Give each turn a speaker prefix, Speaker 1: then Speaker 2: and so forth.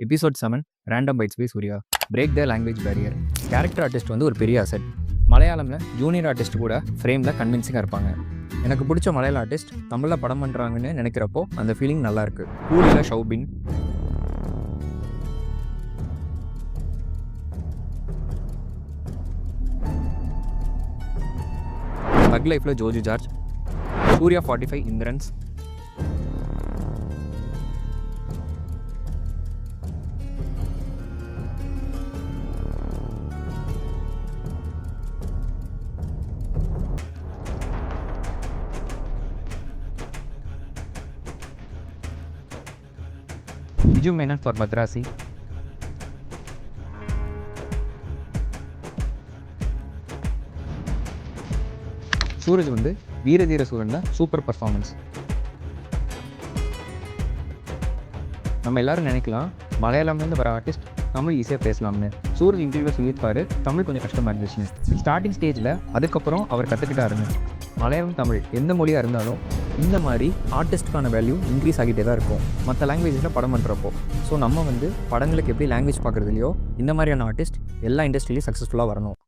Speaker 1: Episode 7 random bytes by Surya. Break the language barrier. Character artist வந்து ஒரு பெரிய asset. மலையாளமில் junior artist கூட ஃப்ரேமில் கன்வின்சிங்காக இருப்பாங்க. எனக்கு பிடிச்ச மலையாள ஆர்டிஸ்ட் தமிழில் படம் பண்ணுறாங்கன்னு நினைக்கிறப்போ அந்த ஃபீலிங் நல்லாயிருக்கு. கூலியில் ஷௌபின், தக் லைஃப்பில் ஜோஜி ஜார்ஜ், சூர்யா 45 இந்திரன்ஸ், விஜு மேனன் ஃபார் மத்ராசி, சூரஜ் வந்து வீரதீர சூரனில் சூப்பர் பர்ஃபார்மன்ஸ். நம்ம எல்லாரும் நினைக்கலாம் மலையாளம்லேருந்து வர ஆர்டிஸ்ட் தமிழ் ஈஸியாக பேசலாம்னு. சூரஜ் இன்டர்வியூவில் சொல்லியிருப்பாரு தமிழ் கொஞ்சம் கஷ்டமாக இருந்துச்சுன்னு. ஸ்டார்டிங் ஸ்டேஜில் அதுக்கப்புறம் அவர் கற்றுக்கிட்டாருங்க. மலையாளம் தமிழ் எந்த மொழியாக இருந்தாலும் இந்த மாதிரி ஆர்டிஸ்ட்டுக்கான வேல்யூ இன்க்ரீஸ் ஆகிட்டே தான் இருக்கும் மற்ற லாங்குவேஜில் படம் பண்ணுறப்போ. ஸோ நம்ம வந்து படங்களுக்கு எப்படி லாங்குவேஜ் பார்க்குறது இல்லையோ இந்த மாதிரியான ஆர்டிஸ்ட் எல்லா இண்டஸ்ட்ரியிலையும் சக்ஸஸ்ஃபுல்லாக வரணும்.